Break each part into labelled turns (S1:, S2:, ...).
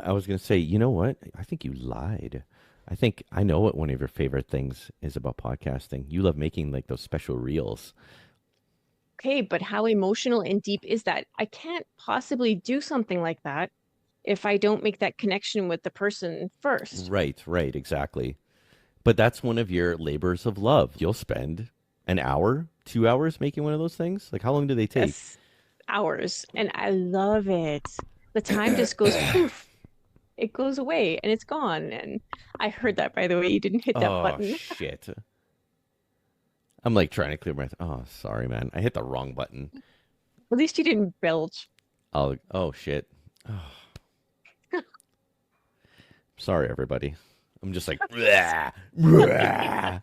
S1: I was going to say, you know what? I think you lied. I think I know what one of your favorite things is about podcasting. You love making like those special reels.
S2: Okay, but how emotional and deep is that? I can't possibly do something like that if I don't make that connection with the person first.
S1: Right, right, exactly. But that's one of your labors of love. You'll spend an hour, 2 hours making one of those things. Like, how long do they take?
S2: Yes, hours. And I love it. The time just goes poof. It goes away and it's gone. And I heard that, by the way, you didn't hit that
S1: Oh,
S2: button.
S1: shit. I'm like trying to clear my. Oh, sorry, man. I hit the wrong button.
S2: At least you didn't belch.
S1: Oh, shit. Oh, sorry, everybody. I'm just like, "Bleh, bleh."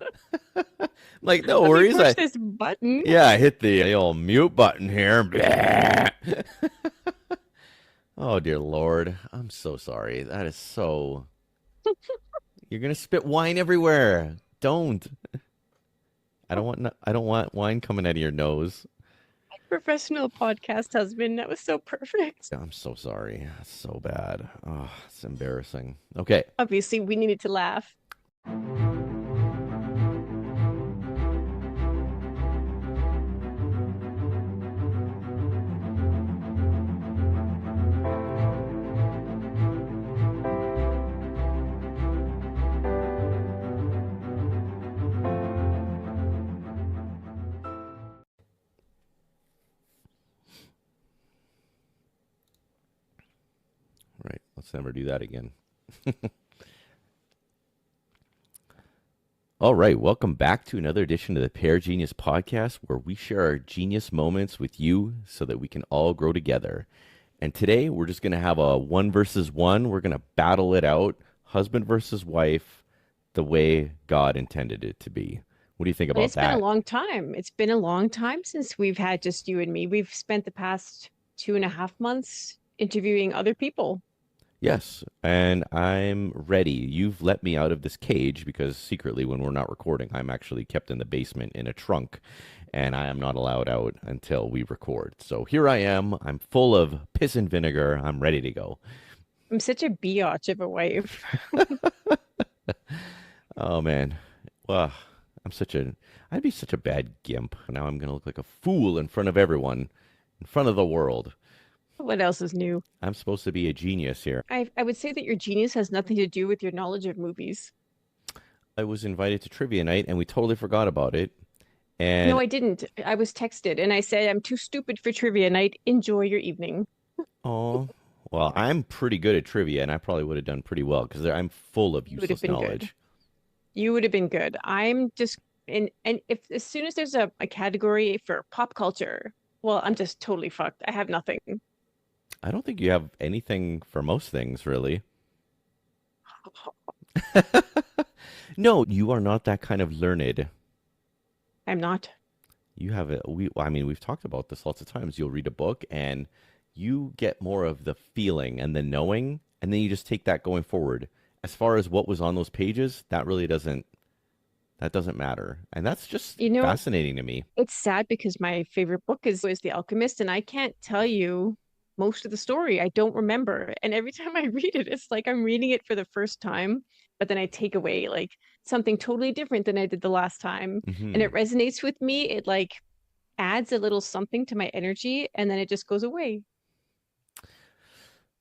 S1: Like, no
S2: Let me
S1: worries.
S2: push this button.
S1: Yeah, I hit the old mute button here. Bleh. Oh, dear Lord. I'm so sorry. That is so. You're gonna spit wine everywhere. Don't. I don't want wine coming out of your nose.
S2: Professional podcast husband. That was so perfect.
S1: I'm so sorry. That's so bad. Oh, it's embarrassing. Okay.
S2: Obviously, we needed to laugh.
S1: Right. Let's never do that again. All right. Welcome back to another edition of the Pear Genius Podcast, where we share our genius moments with you so that we can all grow together. And today we're just going to have a one versus one. We're going to battle it out, husband versus wife, the way God intended it to be. What do you think
S2: And
S1: about
S2: it's been a
S1: that?
S2: long time. It's been a long time since we've had just you and me. We've spent the past 2.5 months interviewing other people.
S1: Yes, and I'm ready. You've let me out of this cage because secretly, when we're not recording, I'm actually kept in the basement in a trunk, and I am not allowed out until we record. So here I am. I'm full of piss and vinegar. I'm ready to go.
S2: I'm such a biatch of a wife.
S1: Oh man, well, I'd be such a bad gimp. Now I'm gonna look like a fool in front of everyone, in front of the world.
S2: What else is new?
S1: I'm supposed to be a genius here.
S2: I would say that your genius has nothing to do with your knowledge of movies.
S1: I was invited to trivia night, and we totally forgot about it.
S2: No,
S1: And
S2: I didn't. I was texted and I said, I'm too stupid for trivia night. Enjoy your evening.
S1: oh, well, I'm pretty good at trivia, and I probably would have done pretty well because I'm full of
S2: You would have
S1: useless
S2: been good.
S1: knowledge.
S2: You would have been good. I'm just and if as soon as there's a category for pop culture, well, I'm just totally fucked. I have nothing.
S1: I don't think you have anything for most things, really. No, you are not that kind of learned.
S2: I'm not.
S1: You have a I mean, we've talked about this lots of times. You'll read a book and you get more of the feeling and the knowing, and then you just take that going forward. As far as what was on those pages, that doesn't matter. And that's just
S2: You know,
S1: fascinating to me.
S2: it's sad because my favorite book is The Alchemist, and I can't tell you most of the story. I don't remember. And every time I read it, it's like I'm reading it for the first time, but then I take away like something totally different than I did the last time. And
S1: Hmm.
S2: it resonates with me. It like adds a little something to my energy, and then it just goes away.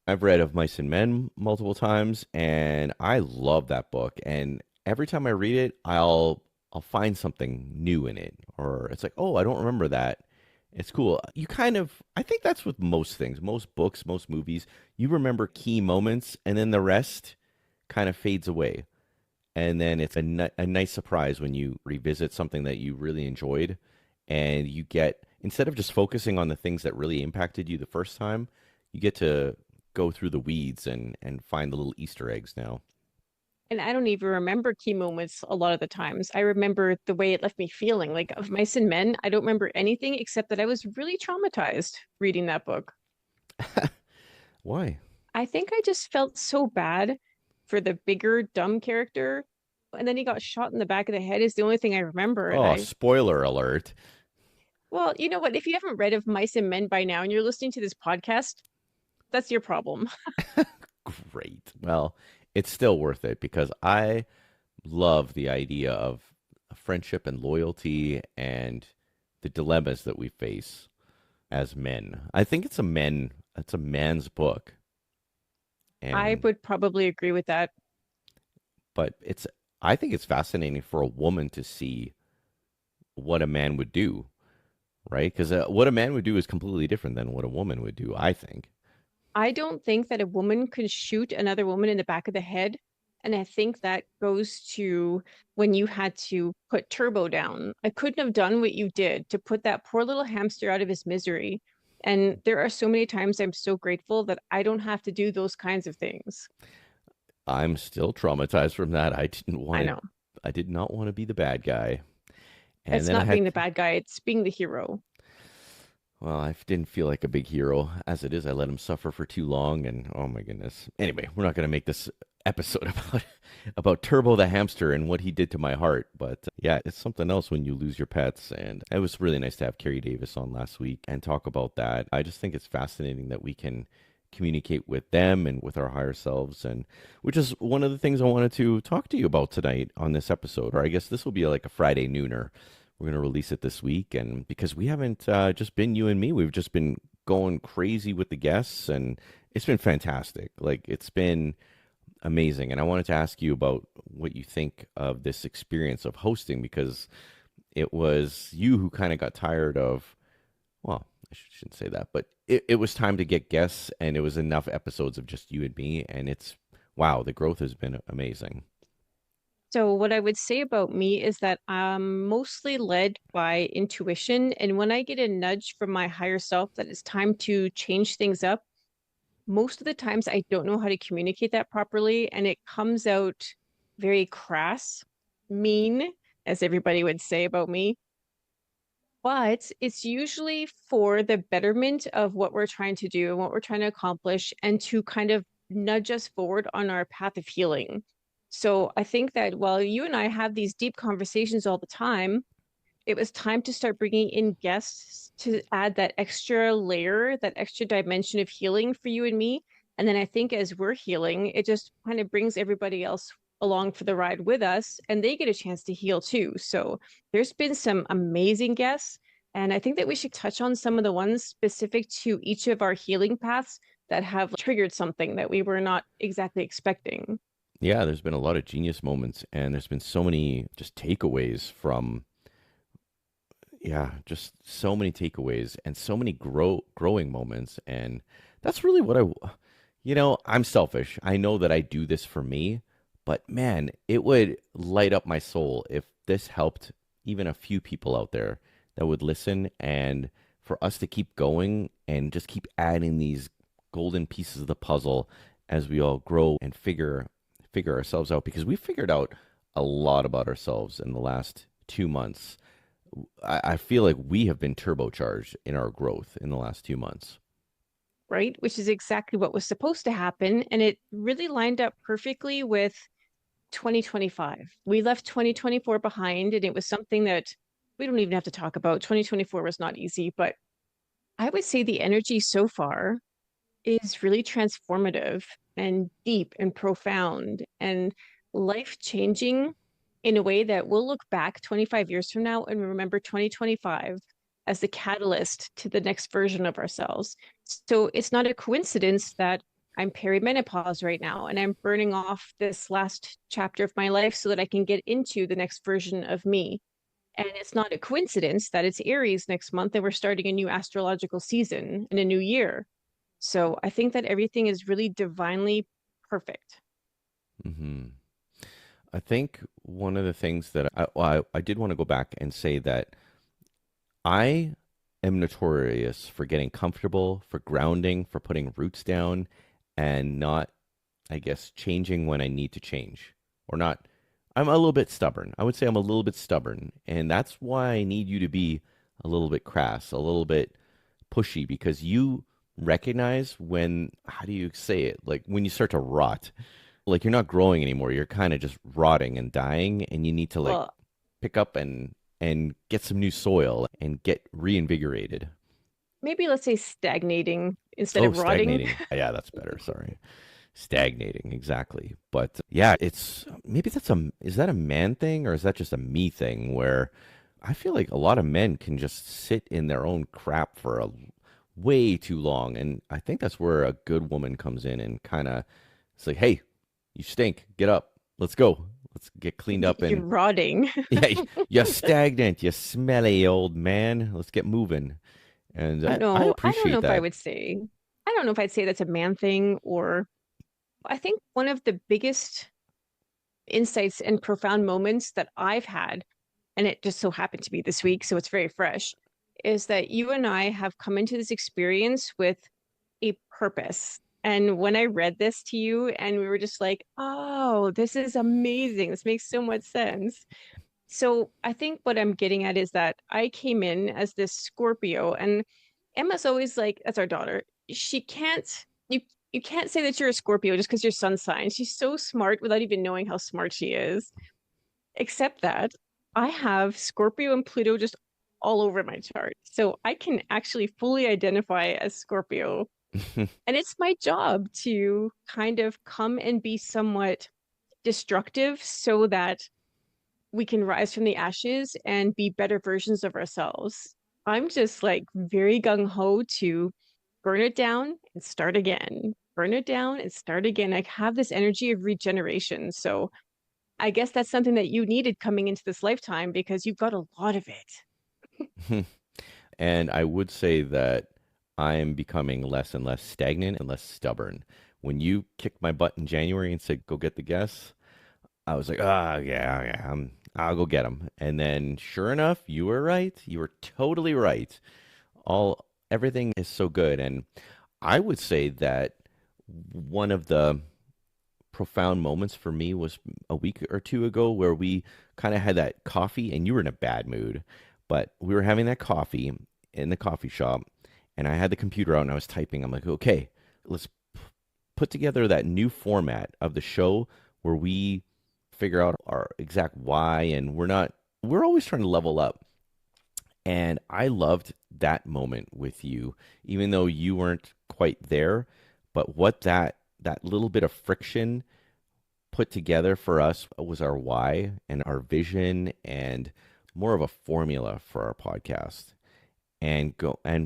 S1: I've read Of Mice and Men multiple times, and I love that book. And every time I read it, I'll find something new in it, or it's like, oh, I don't remember that. It's cool. You kind of, I think that's with most things, most books, most movies. You remember key moments, and then the rest kind of fades away. And then it's a nice surprise when you revisit something that you really enjoyed, and you get, instead of just focusing on the things that really impacted you the first time, you get to go through the weeds and find the little Easter eggs now.
S2: And I don't even remember key moments a lot of the times. I remember the way it left me feeling. Like of Mice and Men, I don't remember anything except that I was really traumatized reading that book.
S1: Why?
S2: I think I just felt so bad for the bigger dumb character. And then he got shot in the back of the head is the only thing I remember. And
S1: Oh, spoiler alert.
S2: well, you know what? If you haven't read of Mice and Men by now and you're listening to this podcast, that's your problem.
S1: Great. Well, it's still worth it because I love the idea of friendship and loyalty and the dilemmas that we face as men. I think it's a man's book.
S2: I
S1: And
S2: would probably agree with that.
S1: but I think it's fascinating for a woman to see what a man would do, right? Because what a man would do is completely different than what a woman would do, I think.
S2: I don't think that a woman could shoot another woman in the back of the head. And I think that goes to when you had to put Turbo down. I couldn't have done what you did to put that poor little hamster out of his misery. And there are so many times I'm so grateful that I don't have to do those kinds of things.
S1: I'm still traumatized from that.
S2: I know.
S1: I did not want to be the bad guy. And
S2: It's
S1: then I
S2: not
S1: had
S2: being the bad guy, it's being the hero.
S1: Well, I didn't feel like a big hero. As it is, I let him suffer for too long, and oh my goodness. Anyway, we're not going to make this episode about Turbo the hamster and what he did to my heart. But yeah, it's something else when you lose your pets. And it was really nice to have Carrie Davis on last week and talk about that. I just think it's fascinating that we can communicate with them and with our higher selves, and which is one of the things I wanted to talk to you about tonight on this episode. Or I guess this will be like a Friday nooner. We're going to release it this week. And because we haven't just been you and me, we've just been going crazy with the guests, and it's been fantastic. Like, it's been amazing. And I wanted to ask you about what you think of this experience of hosting, because it was you who kind of got tired of, well, I shouldn't say that, but it was time to get guests, and it was enough episodes of just you and me. And wow, the growth has been amazing.
S2: So, what I would say about me is that I'm mostly led by intuition. And when I get a nudge from my higher self that it's time to change things up, most of the times I don't know how to communicate that properly. And it comes out very crass, mean, as everybody would say about me. But it's usually for the betterment of what we're trying to do and what we're trying to accomplish, and to kind of nudge us forward on our path of healing. So I think that while you and I have these deep conversations all the time, it was time to start bringing in guests to add that extra layer, that extra dimension of healing for you and me. And then I think as we're healing, it just kind of brings everybody else along for the ride with us, and they get a chance to heal too. So there's been some amazing guests. And I think that we should touch on some of the ones specific to each of our healing paths that have triggered something that we were not exactly expecting.
S1: Yeah, there's been a lot of genius moments, and there's been so many just takeaways from, yeah, just so many takeaways and so many growing moments. And that's really I'm selfish. I know that I do this for me, but man, it would light up my soul if this helped even a few people out there that would listen, and for us to keep going and just keep adding these golden pieces of the puzzle as we all grow and figure ourselves out, because we figured out a lot about ourselves in the last 2 months. I feel like we have been turbocharged in our growth in the last 2 months.
S2: Right? Which is exactly what was supposed to happen. And it really lined up perfectly with 2025. We left 2024 behind, and it was something that we don't even have to talk about. 2024 was not easy, but I would say the energy so far is really transformative and deep and profound and life changing in a way that we'll look back 25 years from now and remember 2025 as the catalyst to the next version of ourselves. So it's not a coincidence that I'm perimenopause right now and I'm burning off this last chapter of my life so that I can get into the next version of me. And it's not a coincidence that it's Aries next month and we're starting a new astrological season and a new year. So I think that everything is really divinely perfect.
S1: hmm I think one of the things that I did want to go back and say that I am notorious for getting comfortable, for grounding, for putting roots down, and not, I guess, changing when I need to change, or not. I'm a little bit stubborn. I would say I'm a little bit stubborn. And that's why I need you to be a little bit crass, a little bit pushy, because you recognize when, how do you say it? Like when you start to rot, like you're not growing anymore. You're kind of just rotting and dying, and you need to like
S2: Well,
S1: pick up and get some new soil and get reinvigorated.
S2: maybe let's say stagnating instead
S1: Oh,
S2: of rotting.
S1: stagnating. Yeah, that's better. Sorry. Stagnating, exactly. But yeah, it's maybe is that a man thing or is that just a me thing where I feel like a lot of men can just sit in their own crap for a way too long. And I think that's where a good woman comes in and kind of it's like, hey, you stink. Get up. Let's go. Let's get cleaned up
S2: You're
S1: and
S2: rotting.
S1: yeah, you're stagnant. You smelly old man. Let's get moving. And I
S2: I don't know
S1: appreciate
S2: if I
S1: that.
S2: would say, I don't know if I'd say that's a man thing, or I think one of the biggest insights and profound moments that I've had, and it just so happened to be this week, so it's very fresh, is that you and I have come into this experience with a purpose. And when I read this to you, and we were just like, oh, this is amazing. This makes so much sense. So I think what I'm getting at is that I came in as this Scorpio, and Emma's always like, that's our daughter. She can't, you can't say that you're a Scorpio just because you're sun sign. She's so smart without even knowing how smart she is. Except that I have Scorpio and Pluto just all over my chart. So I can actually fully identify as Scorpio. And it's my job to kind of come and be somewhat destructive so that we can rise from the ashes and be better versions of ourselves. I'm just like very gung ho to burn it down and start again, burn it down and start again. I have this energy of regeneration. So I guess that's something that you needed coming into this lifetime because you've got a lot of it.
S1: And I would say that I'm becoming less and less stagnant and less stubborn. When you kicked my butt in January and said, go get the guests, I was like, ah, yeah, yeah, I'll go get them. And then sure enough, you were right. You were totally right. Everything is so good. And I would say that one of the profound moments for me was a week or two ago where we kind of had that coffee and you were in a bad mood, but we were having that coffee in the coffee shop and I had the computer out and I was typing. I'm like, okay, let's put together that new format of the show where we figure out our exact why and we're always trying to level up. And I loved that moment with you, even though you weren't quite there. But what that little bit of friction put together for us was our why and our vision and more of a formula for our podcast. And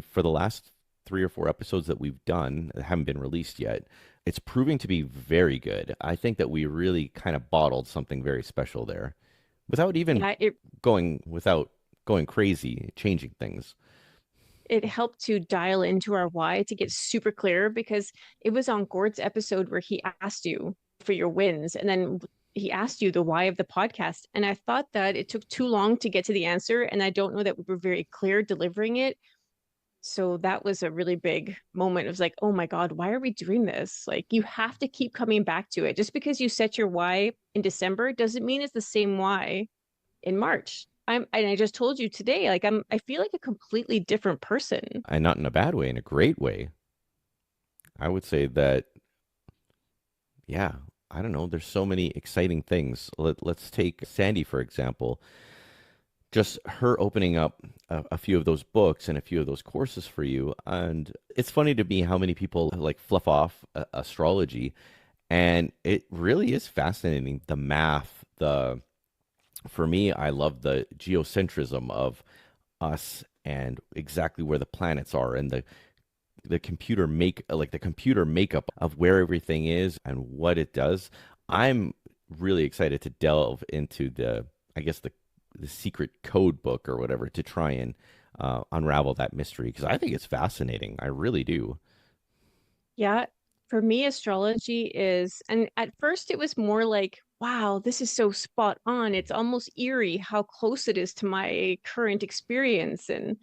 S1: for the last 3 or 4 episodes that we've done that haven't been released yet, it's proving to be very good. I think that we really kind of bottled something very special there without even
S2: Yeah, it
S1: without going crazy, changing things.
S2: it helped to dial into our why to get super clear because it was on Gord's episode where he asked you for your wins and then he asked you the why of the podcast. And I thought that it took too long to get to the answer. And I don't know that we were very clear delivering it. So that was a really big moment. It was like, oh my God, why are we doing this? Like, you have to keep coming back to it. Just because you set your why in December doesn't mean it's the same why in March. And I just told you today, like I feel like a completely different person.
S1: And not in a bad way, in a great way. I would say that, yeah, I don't know. There's so many exciting things. Let's take Sandy, for example. Just her opening up a few of those books and a few of those courses for you. And it's funny to me how many people like fluff off astrology. And it really is fascinating. The math, for me, I love the geocentrism of us and exactly where the planets are and the the computer makeup of where everything is and what it does. I'm really excited to delve into I guess the secret code book or whatever to try and unravel that mystery because I think it's fascinating. I really do.
S2: Yeah, for me, astrology is, and at first it was more like, wow, this is so spot on. It's almost eerie how close it is to my current experience. And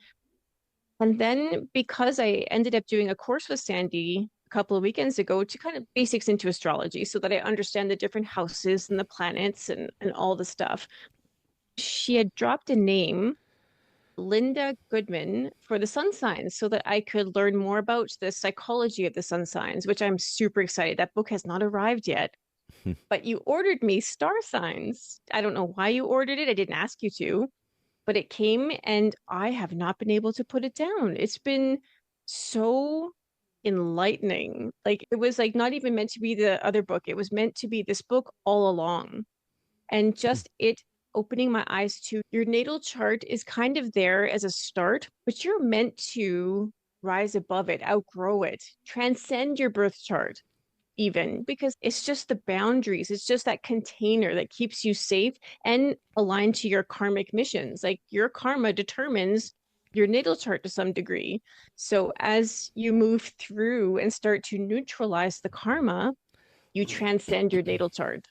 S2: then because I ended up doing a course with Sandy a couple of weekends ago to kind of basics into astrology so that I understand the different houses and the planets and all the stuff. She had dropped a name, Linda Goodman, for the sun signs so that I could learn more about the psychology of the sun signs, which I'm super excited. That book has not arrived yet, but you ordered me star signs. I don't know why you ordered it. I didn't ask you to, but it came and I have not been able to put it down. It's been so enlightening. Like it was like not even meant to be the other book. It was meant to be this book all along. And just it opening my eyes to your natal chart is kind of there as a start, but you're meant to rise above it, outgrow it, transcend your birth chart even because it's just the boundaries. It's just that container that keeps you safe and aligned to your karmic missions. Like your karma determines your natal chart to some degree. So as you move through and start to neutralize the karma, you transcend your natal chart.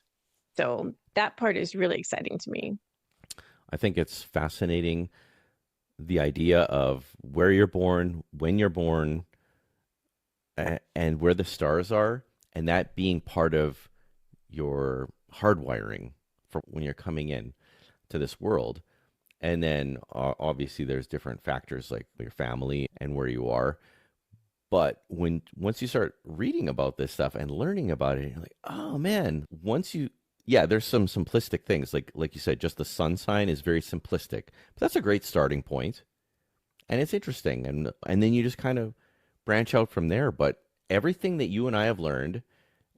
S2: So that part is really exciting to me.
S1: I think it's fascinating the idea of where you're born, when you're born, and where the stars are, and that being part of your hardwiring for when you're coming in to this world. And then obviously there's different factors like your family and where you are. But when once you start reading about this stuff and learning about it, you're like, oh man, once you yeah, there's some simplistic things like you said, just the sun sign is very simplistic. But that's a great starting point. And it's interesting. And then you just kind of branch out from there. But everything that you and I have learned,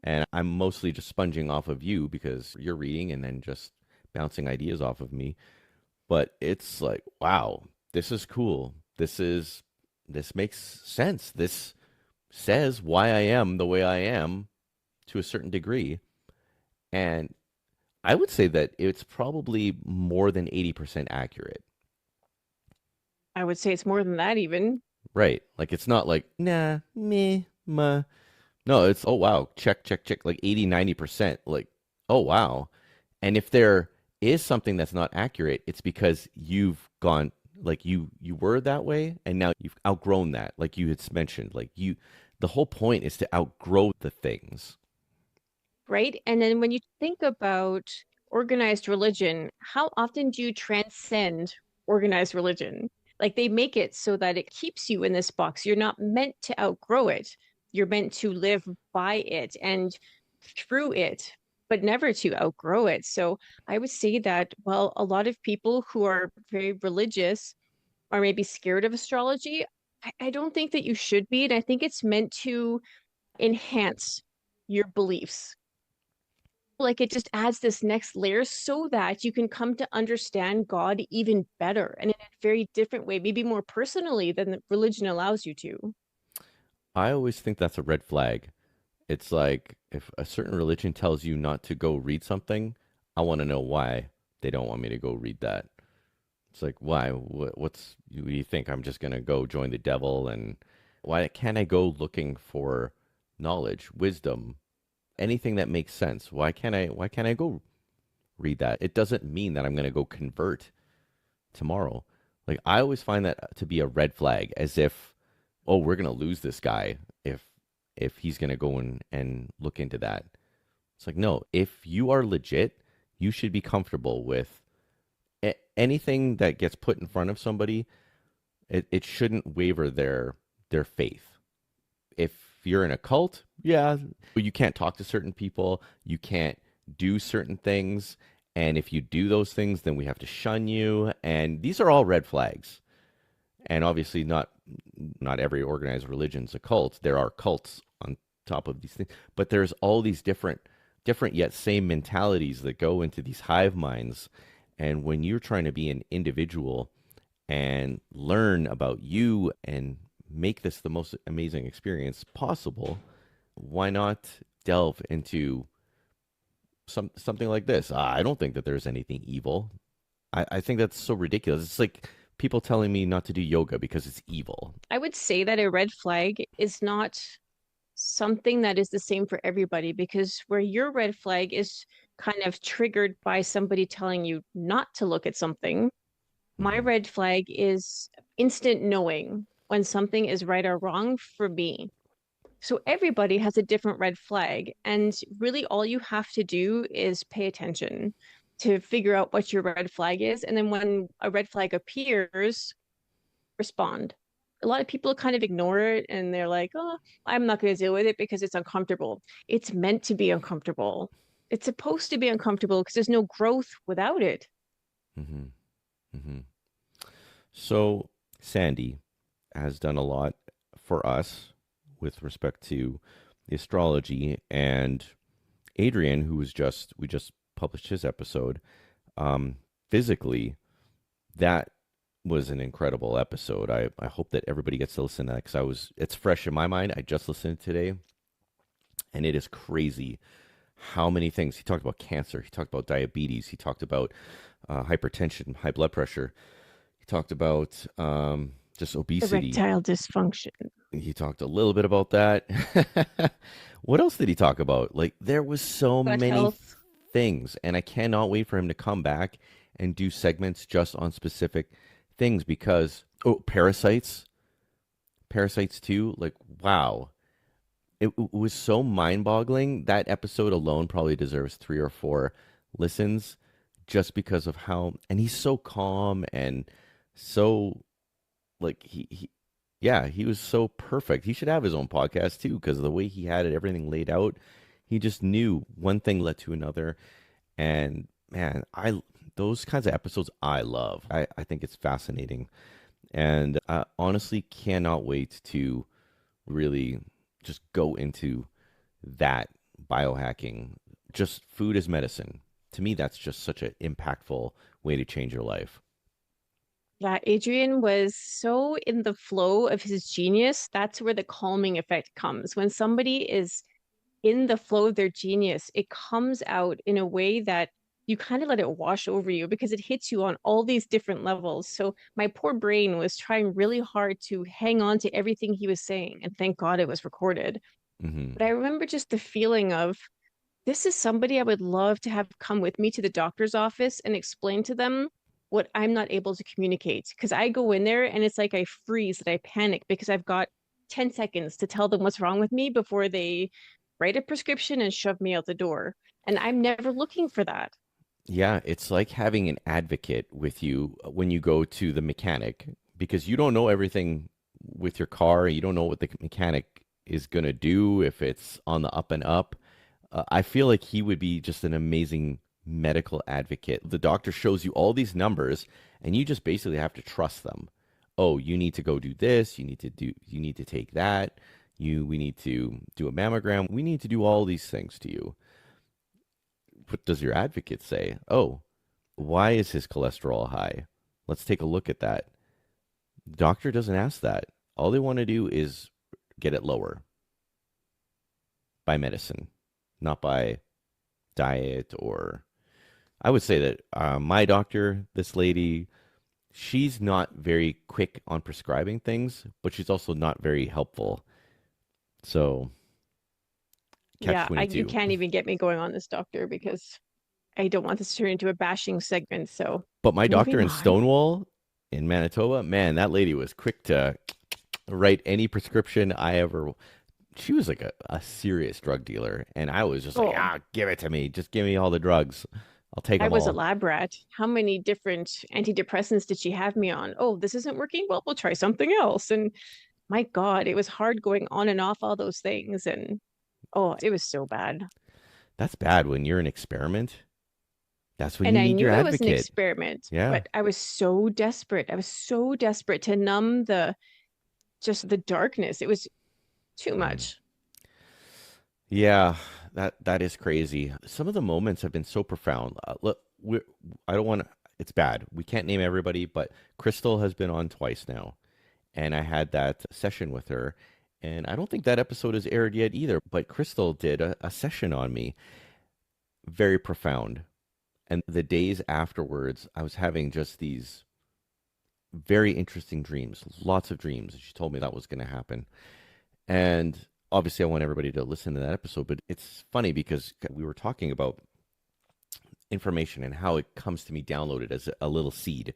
S1: and I'm mostly just sponging off of you because you're reading and then just bouncing ideas off of me. But it's like, wow, this is cool. This makes sense. This says why I am the way I am to a certain degree. And I would say that it's probably more than 80% accurate.
S2: I would say it's more than that even.
S1: Right. Like it's not like, nah, me, ma. No, it's, oh, wow, check, check, check, like 80, 90%. Like, oh, wow. And if there is something that's not accurate, it's because you've gone, like you were that way and now you've outgrown that. Like you had mentioned, the whole point is to outgrow the things.
S2: Right? And then when you think about organized religion, how often do you transcend organized religion? Like they make it so that it keeps you in this box. You're not meant to outgrow it. You're meant to live by it and through it, but never to outgrow it. So I would say that, well, a lot of people who are very religious are maybe scared of astrology. I don't think that you should be. And I think it's meant to enhance your beliefs, like it just adds this next layer so that you can come to understand God even better and in a very different way, maybe more personally than the religion allows you to.
S1: I always think that's a red flag. It's like if a certain religion tells you not to go read something, I want to know why they don't want me to go read that. It's like, why? What's, you think I'm just going to go join the devil? And why can't I go looking for knowledge, wisdom, anything that makes sense? Why can't I go read that? It doesn't mean that I'm going to go convert tomorrow. Like I always find that to be a red flag, as if, oh, we're going to lose this guy if he's going to go and look into that. It's like, no, if you are legit, you should be comfortable with anything that gets put in front of somebody. It shouldn't waver their faith. If you're in a cult, yeah, you can't talk to certain people, you can't do certain things, and if you do those things, then we have to shun you, and these are all red flags. And obviously, not every organized religion's a cult. There are cults on top of these things, but there's all these different yet same mentalities that go into these hive minds. And when you're trying to be an individual and learn about you and make this the most amazing experience possible, why not delve into something like this? I don't think that there's anything evil. I think that's so ridiculous. It's like people telling me not to do yoga because it's evil.
S2: I would say that a red flag is not something that is the same for everybody because where your red flag is kind of triggered by somebody telling you not to look at something, my
S1: Hmm.
S2: red flag is instant knowing when something is right or wrong for me. So everybody has a different red flag. And really, all you have to do is pay attention to figure out what your red flag is. And then when a red flag appears, respond. A lot of people kind of ignore it and they're like, oh, I'm not going to deal with it because it's uncomfortable. It's meant to be uncomfortable. It's supposed to be uncomfortable because there's no growth without it.
S1: Hmm. Hmm. So Sandy has done a lot for us with respect to the astrology. And Adrian, we just published his episode, um, physically, that was an incredible episode. I hope that everybody gets to listen to that because it's fresh in my mind. I just listened today, and it is crazy how many things he talked about: cancer, he talked about diabetes, he talked about hypertension, high blood pressure, he talked about just obesity.
S2: Erectile dysfunction,
S1: He talked a little bit about that. What else did he talk about? Like there was so
S2: gut
S1: many
S2: health.
S1: things, and I cannot wait for him to come back and do segments just on specific things because parasites too. Like wow, it was so mind-boggling. That episode alone probably deserves 3 or 4 listens just because of how and he's so calm and so like yeah, he was so perfect. He should have his own podcast too because of the way he had it, everything laid out. He just knew one thing led to another. And man, I those kinds of episodes I love. I think it's fascinating. And I honestly cannot wait to really just go into that biohacking. Just food as medicine. To me, that's just such an impactful way to change your life.
S2: Yeah, Adrian was so in the flow of his genius. That's where the calming effect comes. When somebody is in the flow of their genius, it comes out in a way that you kind of let it wash over you because it hits you on all these different levels. So my poor brain was trying really hard to hang on to everything he was saying. And thank God it was recorded.
S1: Hmm.
S2: But I remember just the feeling of this is somebody I would love to have come with me to the doctor's office and explain to them what I'm not able to communicate. Because I go in there and it's like I freeze and I panic because I've got 10 seconds to tell them what's wrong with me before they write a prescription and shove me out the door. And I'm never looking for that.
S1: Yeah, it's like having an advocate with you when you go to the mechanic because you don't know everything with your car. You don't know what the mechanic is going to do if it's on the up and up. I feel like he would be just an amazing medical advocate. The doctor shows you all these numbers and you just basically have to trust them. Oh, you need to go do this, you need to take that. We need to do a mammogram. We need to do all these things to you. What does your advocate say? Oh, why is his cholesterol high? Let's take a look at that. Doctor doesn't ask that. All they want to do is get it lower by medicine, not by diet or. I would say that my doctor, this lady, she's not very quick on prescribing things, but she's also not very helpful. So, catch
S2: Yeah, you
S1: 22.
S2: can't even get me going on this doctor because I don't want this to turn into a bashing segment. So
S1: But my doctor
S2: moving
S1: in
S2: on.
S1: Stonewall in Manitoba, man, that lady was quick to write any prescription I ever. She was like a serious drug dealer, and I was just like,
S2: Oh,
S1: ah, give it to me. Just give me all the drugs. I'll take
S2: I
S1: them
S2: was a
S1: all.
S2: lab rat. How many different antidepressants did she have me on? Oh, this isn't working. Well, we'll try something else. And my God, it was hard going on and off all those things. And oh, it was so bad.
S1: That's bad when you're an experiment. That's when
S2: And
S1: you
S2: I
S1: need your
S2: knew it was an
S1: advocate.
S2: experiment,
S1: Yeah.
S2: but I was so desperate. I was so desperate to numb the just the darkness. It was too
S1: Mm.
S2: much.
S1: Yeah, that is crazy. Some of the moments have been so profound. Look, I don't want to. It's bad. We can't name everybody, but Crystal has been on twice now, and I had that session with her, and I don't think that episode has aired yet either. But Crystal did a session on me, very profound. And the days afterwards, I was having just these very interesting dreams, lots of dreams. She told me that was going to happen. And obviously, I want everybody to listen to that episode. But it's funny because we were talking about information and how it comes to me downloaded as a little seed.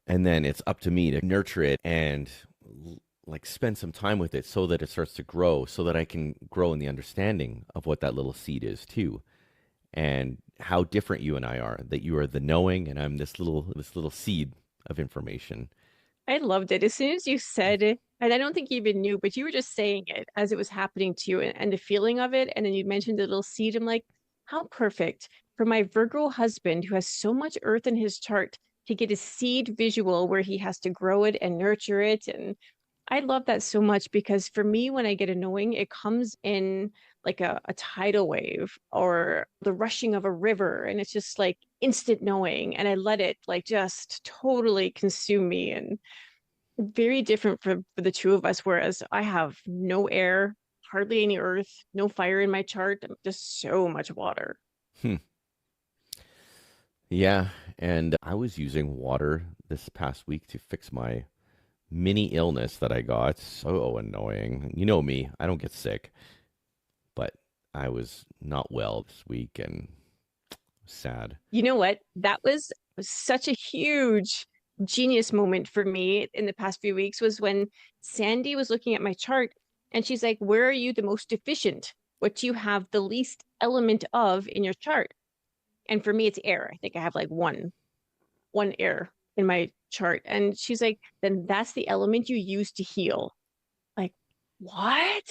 S1: And then it's up to me to nurture it and like spend some time with it so that it starts to grow, so that I can grow in the understanding of what that little seed is too. And how different you and I are, that you are the knowing and I'm this little seed of information.
S2: I loved it. As soon as you said it, and I don't think you even knew, but you were just saying it as it was happening to you and the feeling of it. And then you mentioned the little seed. I'm like, how perfect for my Virgo husband who has so much earth in his chart to get a seed visual where he has to grow it and nurture it. And I love that so much because for me, when I get annoying, it comes in like a tidal wave or the rushing of a river. And it's just like instant knowing. And I let it like just totally consume me and very different for the two of us. Whereas I have no air, hardly any earth, no fire in my chart, just so much water.
S1: Hmm. Yeah, and I was using water this past week to fix my mini illness that I got. So annoying. You know me, I don't get sick, but I was not well this week and sad.
S2: You know what? That was such a huge genius moment for me in the past few weeks was when Sandy was looking at my chart and she's like, "Where are you the most deficient? What do you have the least element of in your chart?" And for me, it's air. I think I have like one air in my chart. And she's like, "Then that's the element you use to heal." Like, what?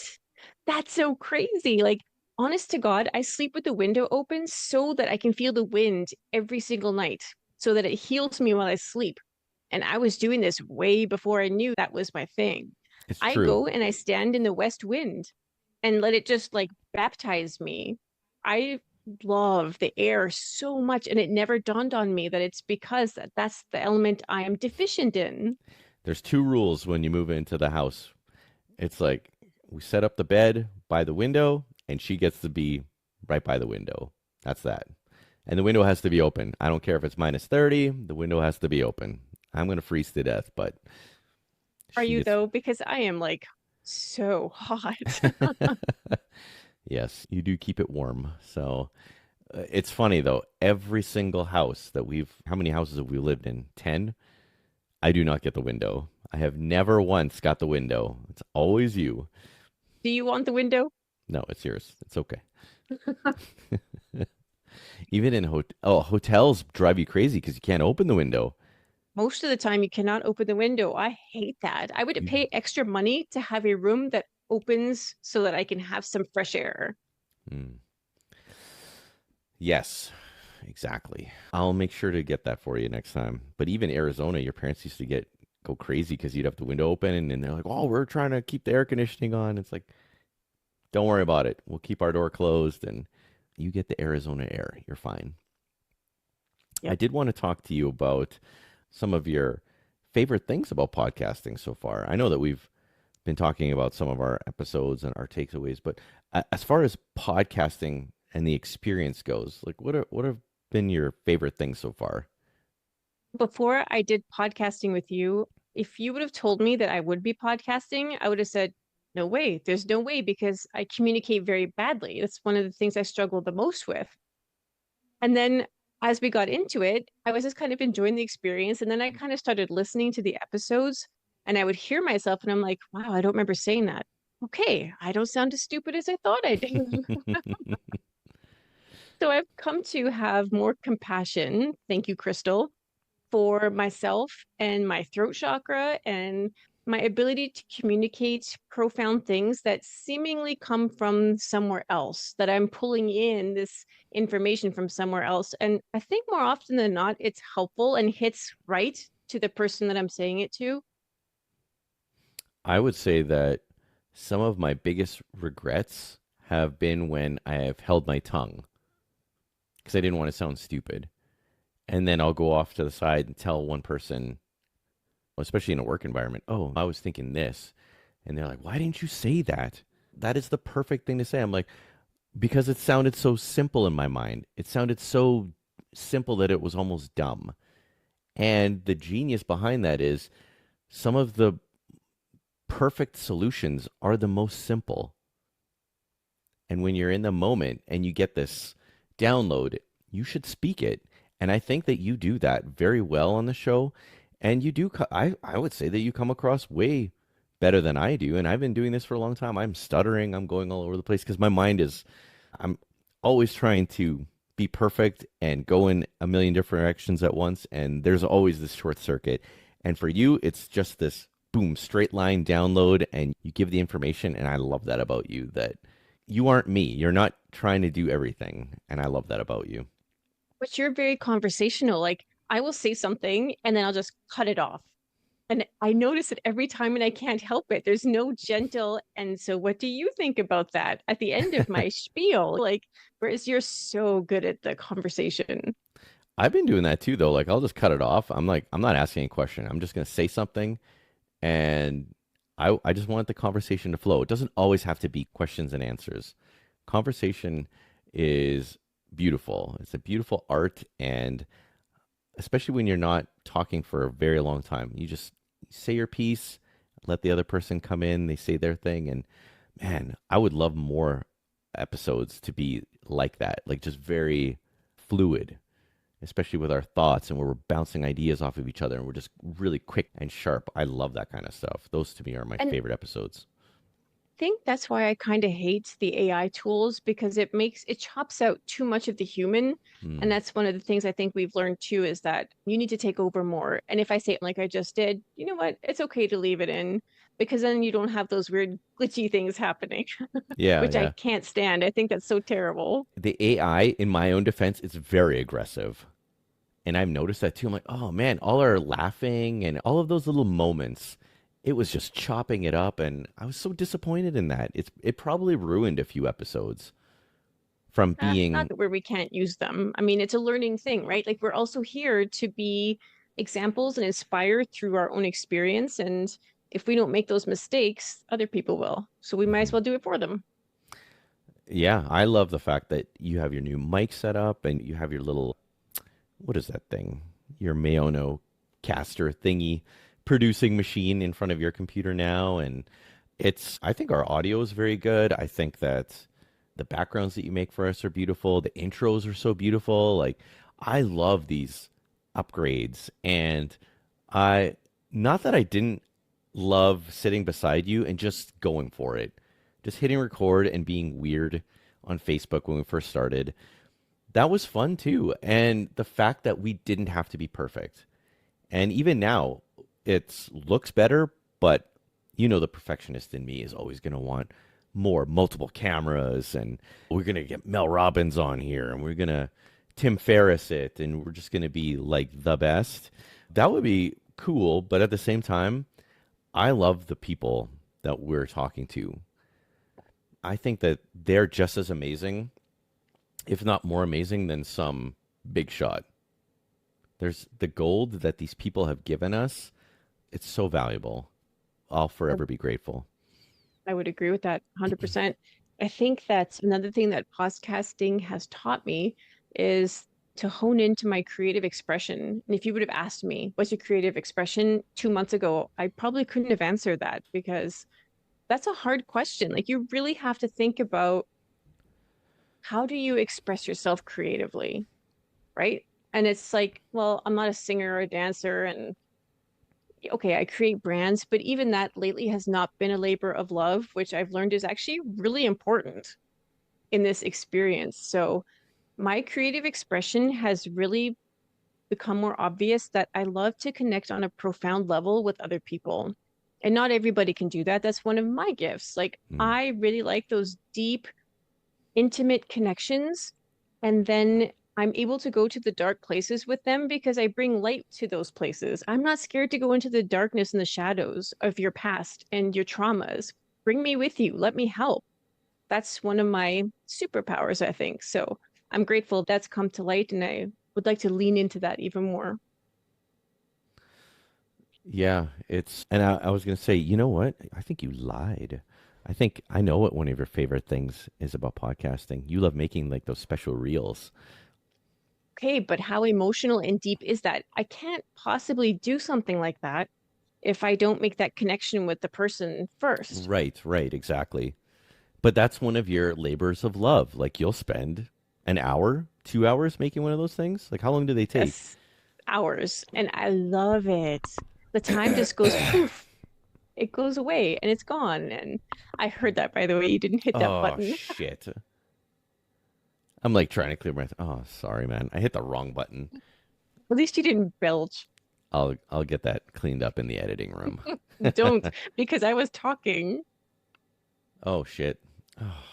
S2: That's so crazy. Like, honest to God, I sleep with the window open so that I can feel the wind every single night so that it heals me while I sleep. And I was doing this way before I knew that was my thing.
S1: It's
S2: I
S1: true.
S2: go and I stand in the west wind and let it just like baptize me. I love the air so much. And it never dawned on me that it's because that's the element I am deficient in.
S1: There's two rules when you move into the house. It's like we set up the bed by the window, and she gets to be right by the window. That's that. And the window has to be open. I don't care if it's minus 30, the window has to be open. I'm going to freeze to death, but
S2: Are
S1: she
S2: you
S1: gets.
S2: though? Because I am like so hot.
S1: Yes, you do keep it warm. So it's funny though. Every single house that how many houses have we lived in? 10? I do not get the window. I have never once got the window. It's always you.
S2: Do you want the window?
S1: No, it's yours. It's okay. Even in hotels drive you crazy because you can't open the window.
S2: Most of the time, you cannot open the window. I hate that. I would
S1: You,
S2: pay extra money to have a room that opens so that I can have some fresh air.
S1: mm, yes, exactly. I'll make sure to get that for you next time. But even Arizona, your parents used to go crazy because you'd have the window open and they're like, "Oh, we're trying to keep the air conditioning on." It's like, don't worry about it. We'll keep our door closed and you get the Arizona air. You're fine. I
S2: Yep.
S1: did want to talk to you about some of your favorite things about podcasting so far. I know that we've been talking about some of our episodes and our takeaways, but as far as podcasting and the experience goes, like what have been your favorite things so far?
S2: Before I did podcasting with you, if you would have told me that I would be podcasting, I would have said, no way. There's no way because I communicate very badly. That's one of the things I struggle the most with. And then as we got into it, I was just kind of enjoying the experience. And then I kind of started listening to the episodes and I would hear myself and I'm like, wow, I don't remember saying that. Okay, I don't sound as stupid as I thought I did. So I've come to have more compassion, thank you, Crystal, for myself and my throat chakra and my ability to communicate profound things that seemingly come from somewhere else, that I'm pulling in this information from somewhere else. And I think more often than not, it's helpful and hits right to the person that I'm saying it to.
S1: I would say that some of my biggest regrets have been when I have held my tongue because I didn't want to sound stupid. And then I'll go off to the side and tell one person, especially in a work environment, "Oh, I was thinking this." And they're like, "Why didn't you say that? That is the perfect thing to say." I'm like, because it sounded so simple in my mind. It sounded so simple that it was almost dumb. And the genius behind that is some of the perfect solutions are the most simple. And when you're in the moment and you get this download, you should speak it. And I think that you do that very well on the show. And you do, I would say that you come across way better than I do. And I've been doing this for a long time. I'm stuttering, I'm going all over the place because my mind is, I'm always trying to be perfect and go in a million different directions at once. And there's always this short circuit. And for you, it's just this boom, straight line download, and you give the information. And I love that about you, that you aren't me. You're not trying to do everything. And I love that about you.
S2: But you're very conversational. Like I will say something and then I'll just cut it off. And I notice it every time and I can't help it. There's no gentle. And so, what do you think about that at the end of my spiel? Like, whereas you're so good at the conversation.
S1: I've been doing that too, though. Like, I'll just cut it off. I'm like, I'm not asking a question. I'm just going to say something, and I just want the conversation to flow. It doesn't always have to be questions and answers. Conversation is beautiful. It's a beautiful art, and especially when you're not talking for a very long time, you just say your piece, let the other person come in, they say their thing, and man, I would love more episodes to be like that, like just very fluid, especially with our thoughts and where we're bouncing ideas off of each other and we're just really quick and sharp. I love that kind of stuff. Those to me are my
S2: And
S1: favorite episodes.
S2: think that's why I kind of hate the AI tools because it chops out too much of the human. And
S1: Hmm.
S2: that's one of the things I think we've learned too is that you need to take over more. And if I say it like I just did, you know what? It's okay to leave it in because then you don't have those weird glitchy things happening,
S1: Yeah,
S2: which I
S1: yeah.
S2: can't stand. I think that's so terrible.
S1: The AI, in my own defense, is very aggressive. And I've noticed that too. I'm like, oh man, all our laughing and all of those little moments, it was just chopping it up. And I was so disappointed in that. It probably ruined a few episodes from
S2: Not
S1: being,
S2: that where we can't use them. I mean, it's a learning thing, right? Like we're also here to be examples and inspire through our own experience. And if we don't make those mistakes, other people will. So we might as
S1: Mhm.
S2: well do it for them.
S1: Yeah, I love the fact that you have your new mic set up and you have your little, what is that thing? Your Mayono caster thingy producing machine in front of your computer now. And I think our audio is very good. I think that the backgrounds that you make for us are beautiful. The intros are so beautiful. Like, I love these upgrades. And I, not that I didn't love sitting beside you and just going for it, just hitting record and being weird on Facebook when we first started. That was fun too. And the fact that we didn't have to be perfect. And even now, it looks better, but the perfectionist in me is always going to want more multiple cameras. And we're going to get Mel Robbins on here and we're going to Tim Ferriss it and we're just going to be like the best. That would be cool. But at the same time, I love the people that we're talking to. I think that they're just as amazing, if not more amazing, than some big shot. There's the gold that these people have given us. It's so valuable. I'll forever be grateful.
S2: I would agree with that 100%. I think that's another thing that podcasting has taught me is to hone into my creative expression. And if you would have asked me, what's your creative expression 2 months ago, I probably couldn't have answered that because that's a hard question. Like you really have to think about how do you express yourself creatively, right? And it's like, well, I'm not a singer or a dancer and okay, I create brands, but even that lately has not been a labor of love, which I've learned is actually really important in this experience. So my creative expression has really become more obvious that I love to connect on a profound level with other people. And not everybody can do that. That's one of my gifts. Like
S1: Mm.
S2: I really like those deep intimate connections. And then I'm able to go to the dark places with them because I bring light to those places. I'm not scared to go into the darkness and the shadows of your past and your traumas. Bring me with you. Let me help. That's one of my superpowers, I think. So I'm grateful that's come to light and I would like to lean into that even more.
S1: Yeah, and I was going to say, you know what? I think you lied. I think I know what one of your favorite things is about podcasting. You love making like those special reels.
S2: Okay, but how emotional and deep is that? I can't possibly do something like that if I don't make that connection with the person first.
S1: Right, right, exactly. But that's one of your labors of love. Like you'll spend an hour, 2 hours making one of those things. Like how long do they take?
S2: Yes, hours. And I love it. The time just goes poof, it goes away and it's gone. And I heard that, by the way, you didn't hit that
S1: Oh
S2: button.
S1: shit. I'm like trying to clear my oh, sorry man. I hit the wrong button.
S2: At least you didn't belch.
S1: I'll get that cleaned up in the editing room.
S2: Don't, because I was talking.
S1: Oh shit. Oh,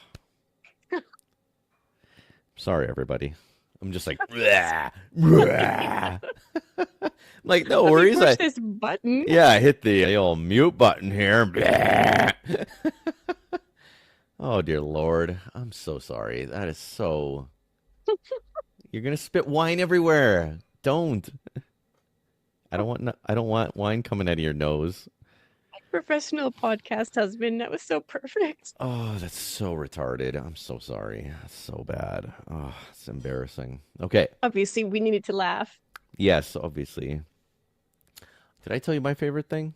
S1: sorry everybody. I'm just like "Bleh, bleh." Like, no
S2: Let me
S1: worries.
S2: push this button.
S1: I hit the old mute button here. Oh dear Lord, I'm so sorry. That is so. You're gonna spit wine everywhere. Don't. I don't want wine coming out of your nose.
S2: Professional podcast husband. That was so perfect.
S1: Oh, that's so retarded. I'm so sorry. That's so bad. Oh, it's embarrassing. Okay.
S2: Obviously, we needed to laugh.
S1: Yes, obviously. Did I tell you my favorite thing?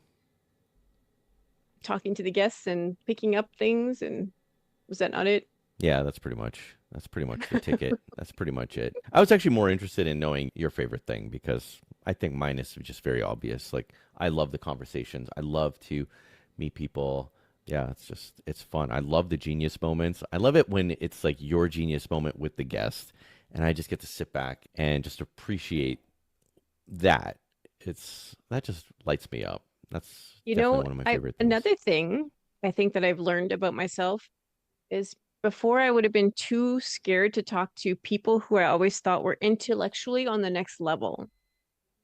S2: Talking to the guests and picking up things. And was that not it?
S1: Yeah, that's pretty much the ticket. That's pretty much it. I was actually more interested in knowing your favorite thing because I think mine is just very obvious. Like I love the conversations. I love to meet people. Yeah, it's fun. I love the genius moments. I love it when it's like your genius moment with the guest and I just get to sit back and just appreciate that. That just lights me up. That's
S2: You
S1: definitely
S2: know,
S1: one of my
S2: I
S1: favorite things.
S2: another thing I think that I've learned about myself is before I would have been too scared to talk to people who I always thought were intellectually on the next level.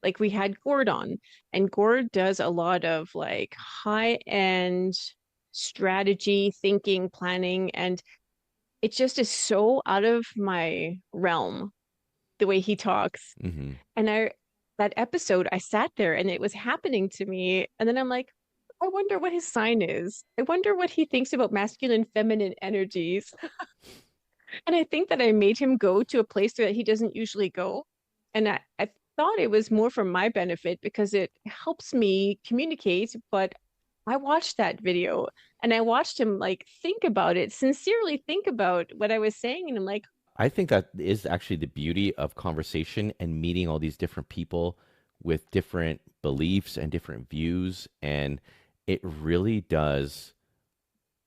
S2: Like we had Gord on, and Gord does a lot of like high end strategy, thinking, planning, and it just is so out of my realm the way he talks.
S1: Hmm.
S2: And that episode, I sat there and it was happening to me. And then I'm like, I wonder what his sign is. I wonder what he thinks about masculine, feminine energies. And I think that I made him go to a place that he doesn't usually go. And I thought it was more for my benefit because it helps me communicate. But I watched that video and I watched him like think about it, sincerely think about what I was saying. And I'm like,
S1: I think that is actually the beauty of conversation and meeting all these different people with different beliefs and different views. And it really does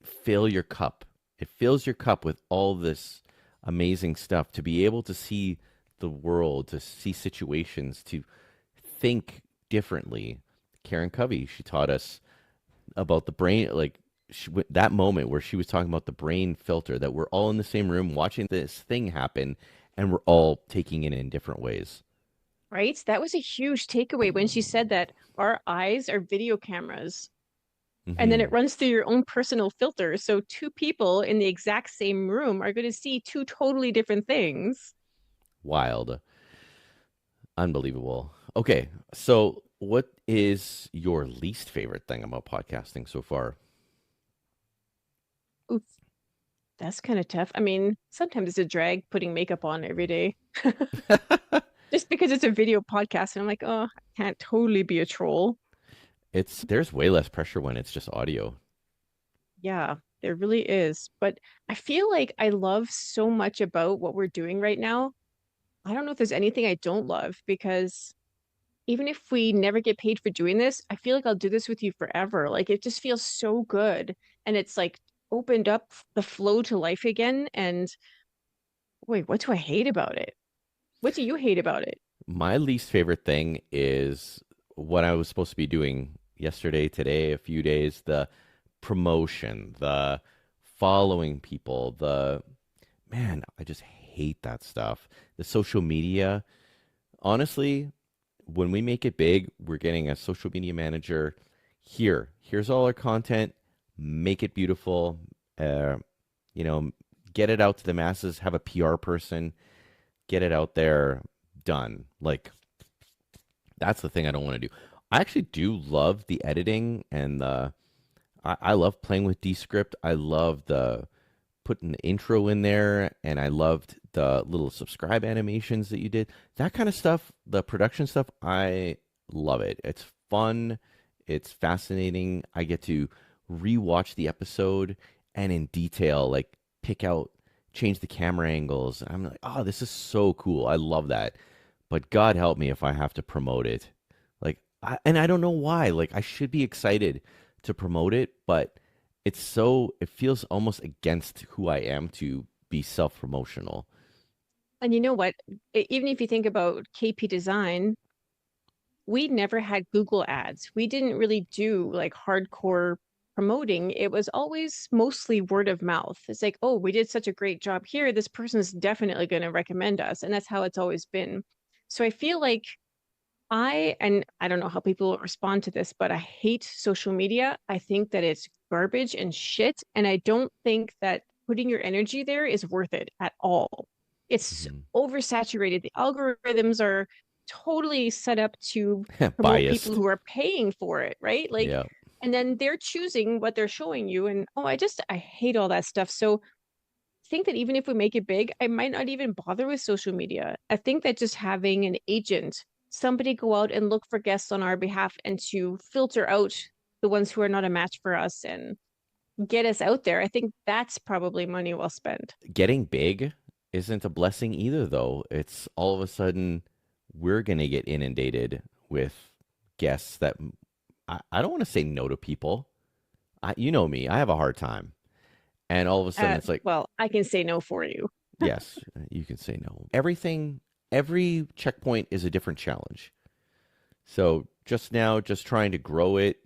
S1: fill your cup. It fills your cup with all this amazing stuff to be able to see the world, to see situations, to think differently. Karen Covey, she taught us about the brain, like that moment where she was talking about the brain filter, that we're all in the same room watching this thing happen and we're all taking it in different ways.
S2: right? That was a huge takeaway when she said that our eyes are video cameras. And then
S1: Hmm.
S2: it runs through your own personal filter. So two people in the exact same room are going to see two totally different things.
S1: Wild. Unbelievable. Okay, so what is your least favorite thing about podcasting so far?
S2: Oof, that's kind of tough. I mean, sometimes it's a drag putting makeup on every day. Just because it's a video podcast, and I'm like, oh, I can't totally be a troll.
S1: It's there's way less pressure when it's just audio.
S2: Yeah, there really is. But I feel like I love so much about what we're doing right now. I don't know if there's anything I don't love because even if we never get paid for doing this, I feel like I'll do this with you forever. Like it just feels so good. And it's like opened up the flow to life again. And wait, what do I hate about it? What do you hate about it?
S1: My least favorite thing is what I was supposed to be doing yesterday, today, a few days, the promotion, the following people, the man, I just hate that stuff. The social media. Honestly, when we make it big, we're getting a social media manager. Here's all our content. Make it beautiful. Uh, you know, get it out to the masses. Have a PR person. Get it out there. Done. Like that's the thing I don't want to do. I actually do love the editing and I love playing with Descript. I love the putting the intro in there, and I loved the little subscribe animations that you did. That kind of stuff, the production stuff, I love it. It's fun, it's fascinating. I get to rewatch the episode and in detail, like pick out, change the camera angles. I'm like, oh, this is so cool. I love that. But God help me if I have to promote it. And I don't know why. Like, I should be excited to promote it, but it feels almost against who I am to be self promotional.
S2: And you know what? Even if you think about KP Design, we never had Google ads. We didn't really do like hardcore promoting. It was always mostly word of mouth. It's like, oh, we did such a great job here. This person's definitely going to recommend us. And that's how it's always been. So I feel like And I don't know how people will respond to this, but I hate social media. I think that it's garbage and shit. And I don't think that putting your energy there is worth it at all. It's
S1: Mhm.
S2: oversaturated. The algorithms are totally set up to promote people
S1: Biased.
S2: who are paying for it, right? Like,
S1: Yeah.
S2: and then they're choosing what they're showing you. And oh, I hate all that stuff. So I think that even if we make it big, I might not even bother with social media. I think that just having an agent, somebody go out and look for guests on our behalf and to filter out the ones who are not a match for us and get us out there, I think that's probably money well spent.
S1: Getting big isn't a blessing either, though. It's all of a sudden we're going to get inundated with guests that I don't want to say no to people. You know me, I have a hard time. And all of a sudden it's like,
S2: Well, I can say no for you.
S1: yes, you can say no. Everything, every checkpoint is a different challenge. So just now, just trying to grow it,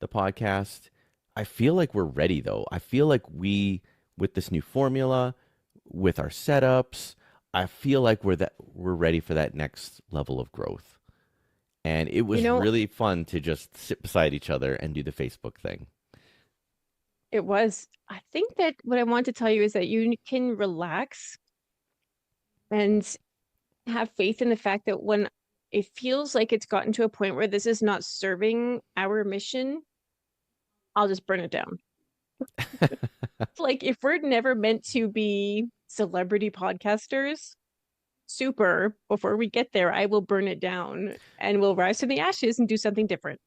S1: the podcast, I feel like we're ready though. I feel like with this new formula, with our setups, I feel like we're ready for that next level of growth. And it
S2: You
S1: was
S2: know,
S1: really fun to just sit beside each other and do the Facebook thing.
S2: it was, I think that what I want to tell you is that you can relax and have faith in the fact that when it feels like it's gotten to a point where this is not serving our mission, I'll just burn it down. Like if we're never meant to be celebrity podcasters, super, before we get there, I will burn it down and we'll rise from the ashes and do something different.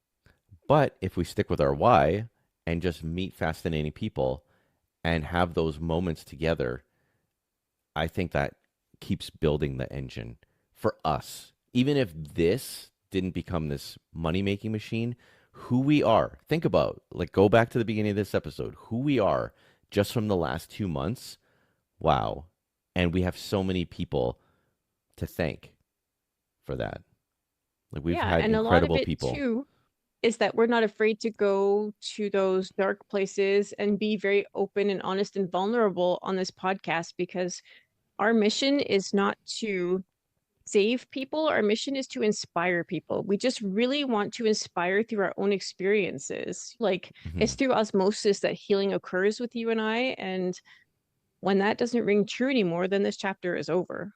S1: But if we stick with our why and just meet fascinating people and have those moments together, I think that keeps building the engine for us. Even if this didn't become this money making machine, who we are, think about, like, go back to the beginning of this episode, who we are just from the last 2 months. Wow. And we have so many people to thank for that. Like, we've
S2: Yeah,
S1: had
S2: and a lot of
S1: incredible
S2: it
S1: people.
S2: too is that we're not afraid to go to those dark places and be very open and honest and vulnerable on this podcast because our mission is not to save people. Our mission is to inspire people. We just really want to inspire through our own experiences. Like it's
S1: Mhm.
S2: through osmosis that healing occurs with you and I. And when that doesn't ring true anymore, then this chapter is over.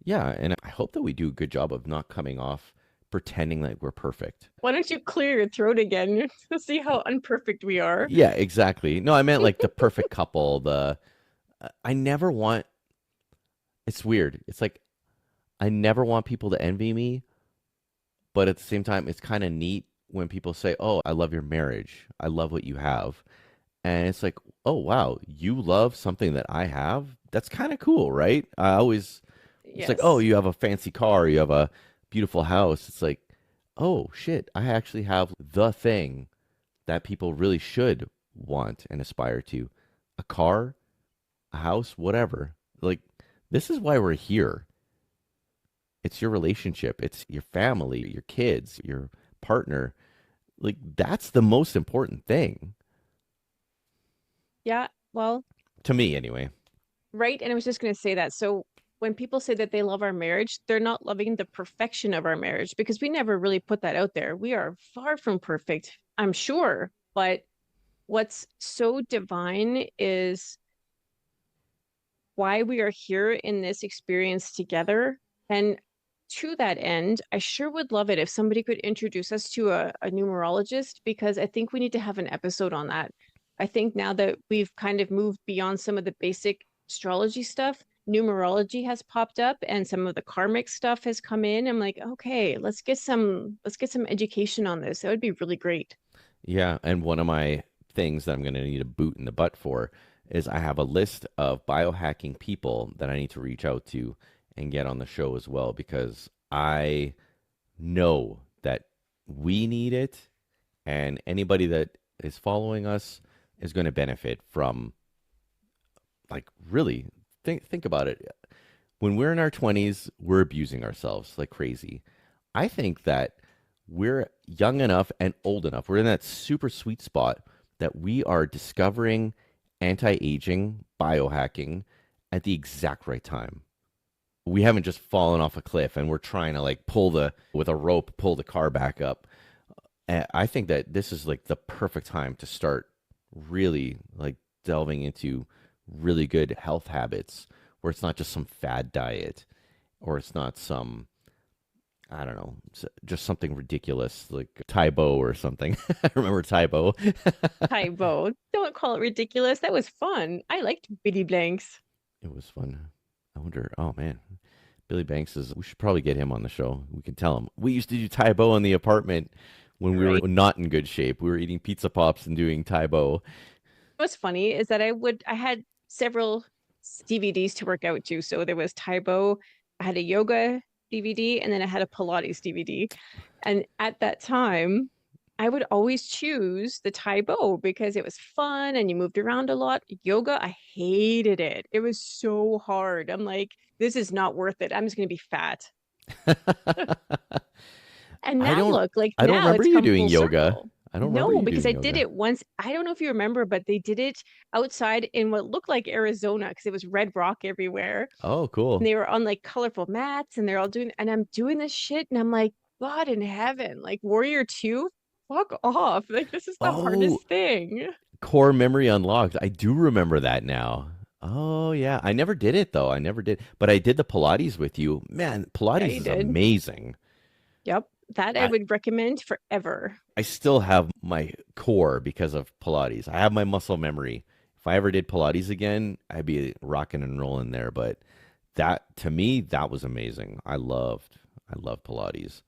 S1: Yeah. And I hope that we do a good job of not coming off pretending like we're perfect.
S2: Why don't you clear your throat again to see how unperfect we are?
S1: Yeah, exactly. No, I meant like the perfect couple. I never want, it's weird. It's like, I never want people to envy me, but at the same time, it's kind of neat when people say, "Oh, I love your marriage. I love what you have." And it's like, "Oh, wow, you love something that I have? That's kind of cool, right?" It's like, "Oh,
S2: Yes.
S1: you have a fancy car, you have a beautiful house." It's like, "Oh, shit, I actually have the thing that people really should want and aspire to. A car, a house, whatever." Like, this is why we're here. It's your relationship, it's your family, your kids, your partner. Like, that's the most important thing
S2: Yeah. Well,
S1: to me, anyway.
S2: right. And I was just going to say that. So when people say that they love our marriage, they're not loving the perfection of our marriage because we never really put that out there. We are far from perfect, I'm sure. But what's so divine is why we are here in this experience together. And to that end, I sure would love it if somebody could introduce us to a numerologist because I think we need to have an episode on that. I think now that we've kind of moved beyond some of the basic astrology stuff, numerology has popped up and some of the karmic stuff has come in. I'm like, okay, let's get some education on this. That would be really great.
S1: Yeah, and one of my things that I'm going to need a boot in the butt for is I have a list of biohacking people that I need to reach out to and get on the show as well because I know that we need it and anybody that is following us is going to benefit from, like, really think about it. When we're in our 20s, we're abusing ourselves like crazy. I think that we're young enough and old enough. We're in that super sweet spot that we are discovering anti-aging biohacking at the exact right time. we haven't just fallen off a cliff and we're trying to like with a rope, pull the car back up. And I think that this is like the perfect time to start really like delving into really good health habits where it's not just some fad diet or it's not some, I don't know, just something ridiculous like Taibo or something. Remember Taibo?
S2: Tybo. Don't call it ridiculous. That was fun. I liked Biddy Blanks.
S1: It was fun. I wonder, oh man, Billy Banks is, we should probably get him on the show. We can tell him. We used to do Taibo in the apartment when we were
S2: Right.
S1: not in good shape. We were eating pizza pops and doing Taibo.
S2: What's funny is that I had several DVDs to work out to. So there was Tybo, I had a yoga DVD, and then I had a Pilates DVD. And at that time, I would always choose the Tybo because it was fun and you moved around a lot. Yoga, I hated it. It was so hard. I'm like, this is not worth it. I'm just going to be fat. And
S1: I
S2: now
S1: don't
S2: look, like
S1: I don't
S2: now
S1: remember
S2: it's
S1: you
S2: come
S1: doing
S2: full
S1: yoga.
S2: circle.
S1: I don't remember
S2: No,
S1: you
S2: because
S1: doing
S2: I did
S1: yoga.
S2: it once. I don't know if you remember, but they did it outside in what looked like Arizona because it was red rock everywhere.
S1: Oh,
S2: And
S1: cool.
S2: they were on like colorful mats and they're all doing, and I'm doing this shit. And I'm like, God in heaven, like Warrior 2, fuck off. Like, this is the
S1: Oh,
S2: hardest thing.
S1: core memory unlocked. I do remember that now. Oh yeah, I never did it though. I never did, but I did the Pilates with you. Man,
S2: Yeah,
S1: Pilates
S2: you
S1: is
S2: did.
S1: amazing.
S2: Yep. That I
S1: I
S2: would recommend forever.
S1: I still have my core because of Pilates. I have my muscle memory. If I ever did Pilates again, I'd be rocking and rolling there. But that to me, that was amazing. I loved Pilates.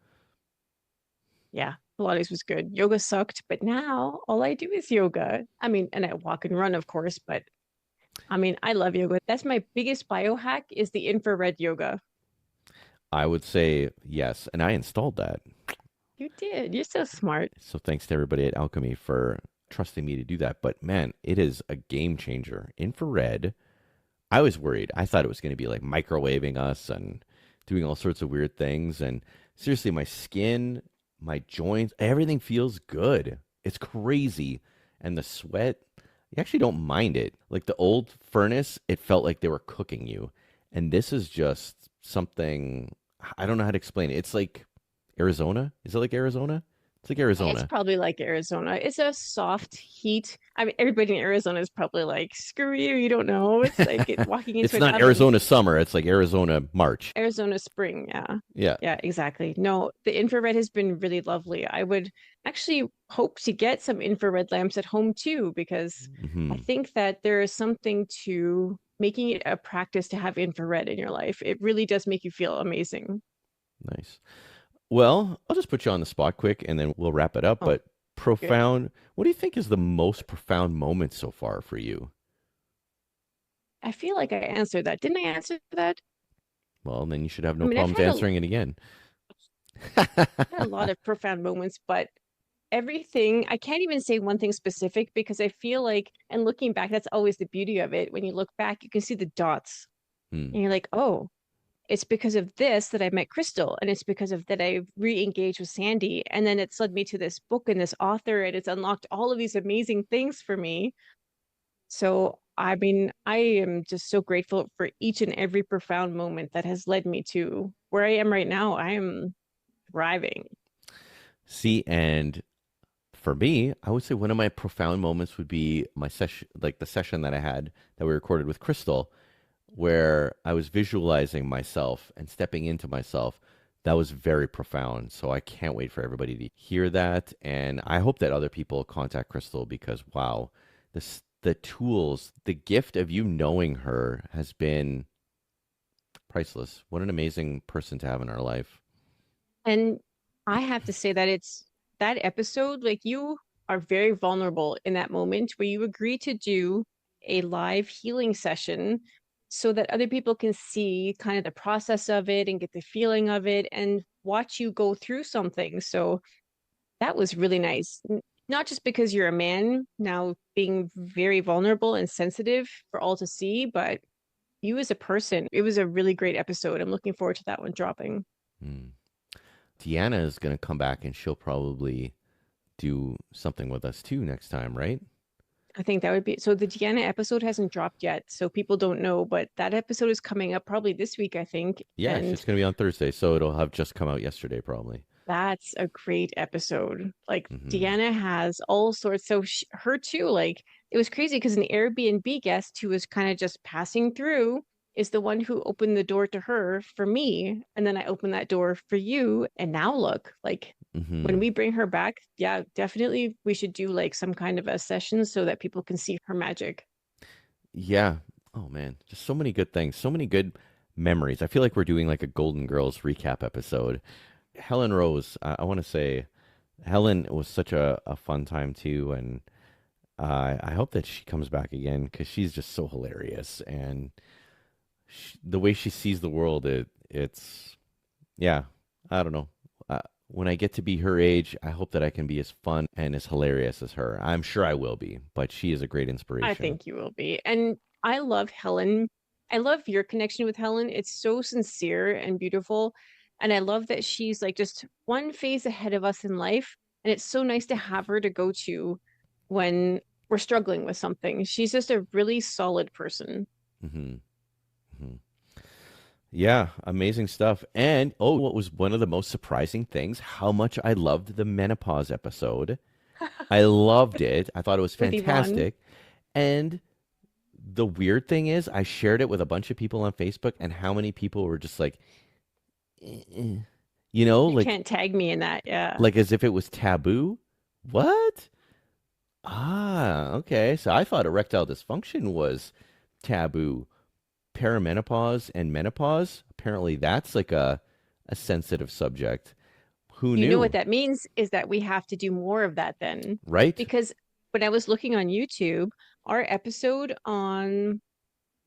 S2: Yeah, Pilates was good. Yoga sucked, but now all I do is yoga. I mean, and I walk and run, of course, but I mean, I love yoga. That's my biggest biohack is the infrared yoga.
S1: I would say yes, and I installed that.
S2: You did. You're so smart.
S1: So thanks to everybody at Alchemy for trusting me to do that. But man, it is a game changer. Infrared. I was worried. I thought it was going to be like microwaving us and doing all sorts of weird things. And seriously, my skin, my joints, everything feels good. It's crazy. And the sweat, you actually don't mind it. Like the old furnace, it felt like they were cooking you. And this is just something, I don't know how to explain it. It's like Arizona. Is it like Arizona? It's like
S2: It's
S1: Arizona.
S2: probably like Arizona. It's a soft heat. I mean, everybody in Arizona is probably like, screw you, you don't know. It's like walking into
S1: It's
S2: an
S1: not
S2: oven.
S1: Arizona summer. It's like Arizona March.
S2: Arizona spring, yeah.
S1: Yeah.
S2: Yeah, exactly. No, the infrared has been really lovely. I would actually hope to get some infrared lamps at home too, because I
S1: Hmm.
S2: think that there is something to making it a practice to have infrared in your life. It really does make you feel amazing.
S1: Nice. Well, I'll just put you on the spot quick and then we'll wrap it up.
S2: Oh,
S1: But
S2: good.
S1: profound, what do you think is the most profound moment so far for you?
S2: I feel like I answered that. Didn't I answer that?
S1: Well, then you should have
S2: I
S1: no
S2: mean,
S1: problems answering it again.
S2: had a lot of profound moments, but everything, I can't even say one thing specific because I feel like, and looking back, that's always the beauty of it. When you look back, you can see the dots
S1: Hmm,
S2: and you're like, oh, it's because of this that I met Crystal, and it's because of that I re-engaged with Sandy, and then it's led me to this book and this author, and it's unlocked all of these amazing things for me. So I mean, I am just so grateful for each and every profound moment that has led me to where I am right now. I am thriving.
S1: See, and for me, I would say one of my profound moments would be my session, like the session that I had that we recorded with Crystal, where I was visualizing myself and stepping into myself. That was very profound. So I can't wait for everybody to hear that. And I hope that other people contact Crystal because, wow, the tools, the gift of you knowing her has been priceless. What an amazing person to have in our life.
S2: And I have to say that it's that episode, like you are very vulnerable in that moment where you agree to do a live healing session so that other people can see kind of the process of it and get the feeling of it and watch you go through something. So that was really nice. Not just because you're a man now being very vulnerable and sensitive for all to see, but you as a person. It was a really great episode. I'm looking forward to that one dropping.
S1: Hmm. Deanna is going to come back and she'll probably do something with us too next time, right?
S2: I think that would be so. The Deanna episode hasn't dropped yet, so people don't know, but that episode is coming up probably this week, I think.
S1: Yeah, it's
S2: And
S1: going to be on Thursday, so it'll have just come out yesterday, probably.
S2: that's a great episode. Like
S1: Hmm.
S2: Deanna has all sorts. So her too, like it was crazy because an Airbnb guest who was kind of just passing through is the one who opened the door to her for me. And then I opened that door for you. And now look, like when
S1: Hmm.
S2: we bring her back, yeah, definitely we should do like some kind of a session so that people can see her magic.
S1: Yeah. Oh man, just so many good things, so many good memories. I feel like we're doing like a Golden Girls recap episode. Helen Rose, I want to say Helen was such a fun time too, and I hope that she comes back again because she's just so hilarious, and the way she sees the world, it's yeah. I don't know. When I get to be her age, I hope that I can be as fun and as hilarious as her. I'm sure I will be, but she is a great
S2: I
S1: inspiration.
S2: think you will be. And I love Helen. I love your connection with Helen. It's so sincere and beautiful. And I love that she's like just one phase ahead of us in life. And it's so nice to have her to go to when we're struggling with something. She's just a really solid person.
S1: Hmm. Hmm. Yeah, amazing stuff. And oh, what was one of the most surprising things? How much I loved the menopause episode. I loved it. I thought it was
S2: With Yvonne.
S1: fantastic. And the weird thing is, I shared it with a bunch of people on Facebook, and how many people were just like, "Eh, eh." You know,
S2: You can't tag me in that. Yeah.
S1: like as if it was taboo. What? Ah, okay. So I thought erectile dysfunction was taboo. Perimenopause and menopause, apparently that's like a sensitive subject. Who
S2: You know what
S1: knew?
S2: that means is that we have to do more of that then.
S1: Right?
S2: Because when I was looking on YouTube, our episode on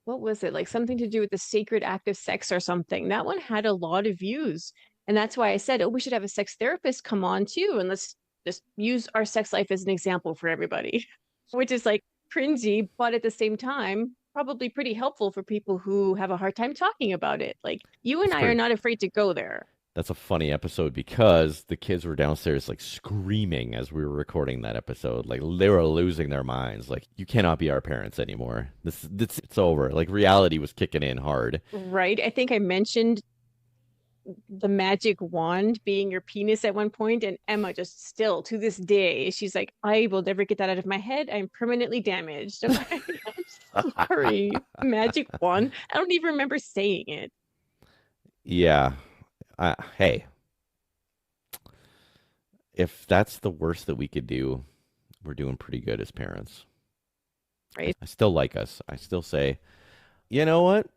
S2: what was it? Like something to do with the sacred act of sex or something. That one had a lot of views. And that's why I said, oh, we should have a sex therapist come on too. And let's just use our sex life as an example for everybody, which is like cringy, but at the same time, probably pretty helpful for people who have a hard time talking about it. Like you and
S1: That's
S2: I are
S1: pretty
S2: not afraid to go there.
S1: that's a funny episode because the kids were downstairs like screaming as we were recording that episode. Like they were losing their minds. Like you cannot be our parents anymore. This it's over. Like reality was kicking in hard.
S2: Right. I think I mentioned the magic wand being your penis at one point, and Emma just still to this day, she's like, I will never get that out of my head. I'm permanently damaged. I'm like, I'm sorry. Magic wand. I don't even remember saying it.
S1: Yeah. Hey, if that's the worst that we could do, we're doing pretty good as parents.
S2: Right.
S1: I still like us. I still say, you know what?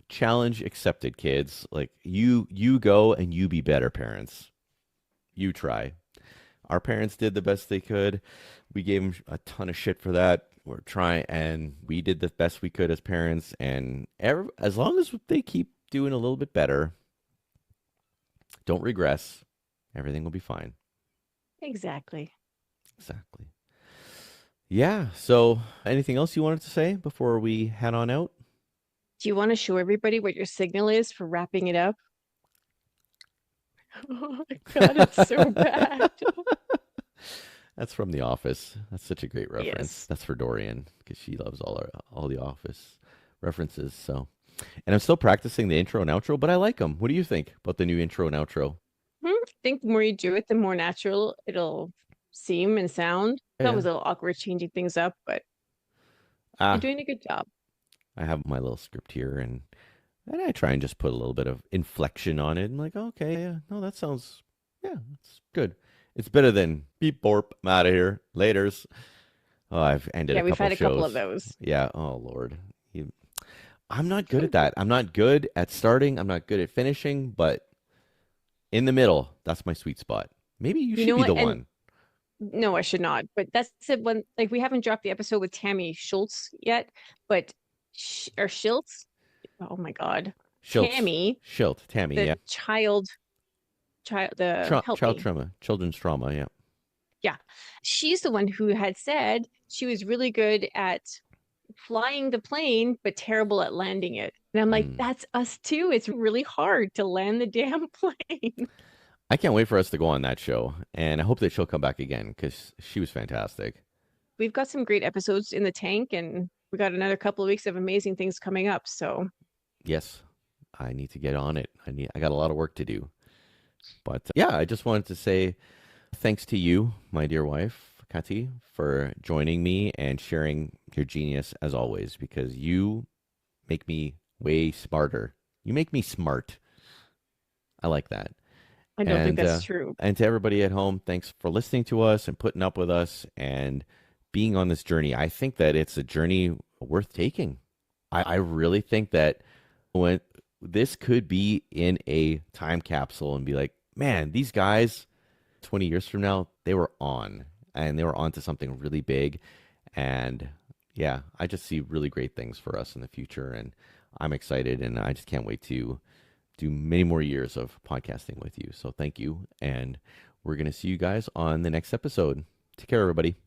S1: Challenge accepted, kids. Like you go and you be better parents. You try. Our parents did the best they could. We gave them a ton of shit for that. We're trying, and we did the best we could as parents. And as long as they keep doing a little bit better, don't regress. Everything will be fine.
S2: Exactly.
S1: Exactly. Yeah. So, anything else you wanted to say before we head on out?
S2: Do you want to show everybody what your signal is for wrapping it up? Oh my God, it's so bad.
S1: That's from The Office. That's such a great reference.
S2: Yes.
S1: That's for Dorian because she loves all the Office references. So, and I'm still practicing the intro and outro, but I like them. What do you think about the new intro and outro?
S2: I think the more you do it, the more natural it'll seem and sound. It's
S1: Yeah.
S2: always a little awkward changing things up, but you're
S1: Ah,
S2: doing a good job.
S1: I have my little script here, and I try and just put a little bit of inflection on it. I'm like, okay, yeah, no, that sounds, yeah, it's good. It's better than beep borp. I'm out of here. Laters. Oh, I've ended
S2: Yeah,
S1: a
S2: we've
S1: couple
S2: had a couple of
S1: shows.
S2: those.
S1: Yeah. Oh Lord. I'm not good at that. I'm not good at starting. I'm not good at finishing, but in the middle, that's my sweet spot. Maybe you
S2: You
S1: should
S2: know
S1: be
S2: what?
S1: the
S2: And
S1: one.
S2: no, I should not. But that's it. When like we haven't dropped the episode with Tammy Schultz yet, but or Schultz. Oh my God,
S1: Schiltz.
S2: Tammy,
S1: Schilt. Tammy,
S2: the
S1: yeah.
S2: child, the help
S1: Child
S2: me.
S1: trauma. Children's trauma, yeah.
S2: Yeah, she's the one who had said she was really good at flying the plane, but terrible at landing it. And I'm like,
S1: Mm.
S2: that's us too. It's really hard to land the damn plane.
S1: I can't wait for us to go on that show, and I hope that she'll come back again because she was fantastic.
S2: we've got some great episodes in the tank, and we got another couple of weeks of amazing things coming up. So
S1: Yes, I need to get on it. I got a lot of work to do. But yeah, I just wanted to say thanks to you, my dear wife, Kati, for joining me and sharing your genius as always, because you make me way smarter. You make me smart. I like that.
S2: I don't think
S1: And
S2: that's true.
S1: and to everybody at home, thanks for listening to us and putting up with us and being on this journey. I think that it's a journey worth taking. I really think that when this could be in a time capsule and be like, man, these guys 20 years from now, they were on and they were on to something really big. And yeah, I just see really great things for us in the future. And I'm excited and I just can't wait to do many more years of podcasting with you. So thank you. And we're going to see you guys on the next episode. Take care, everybody.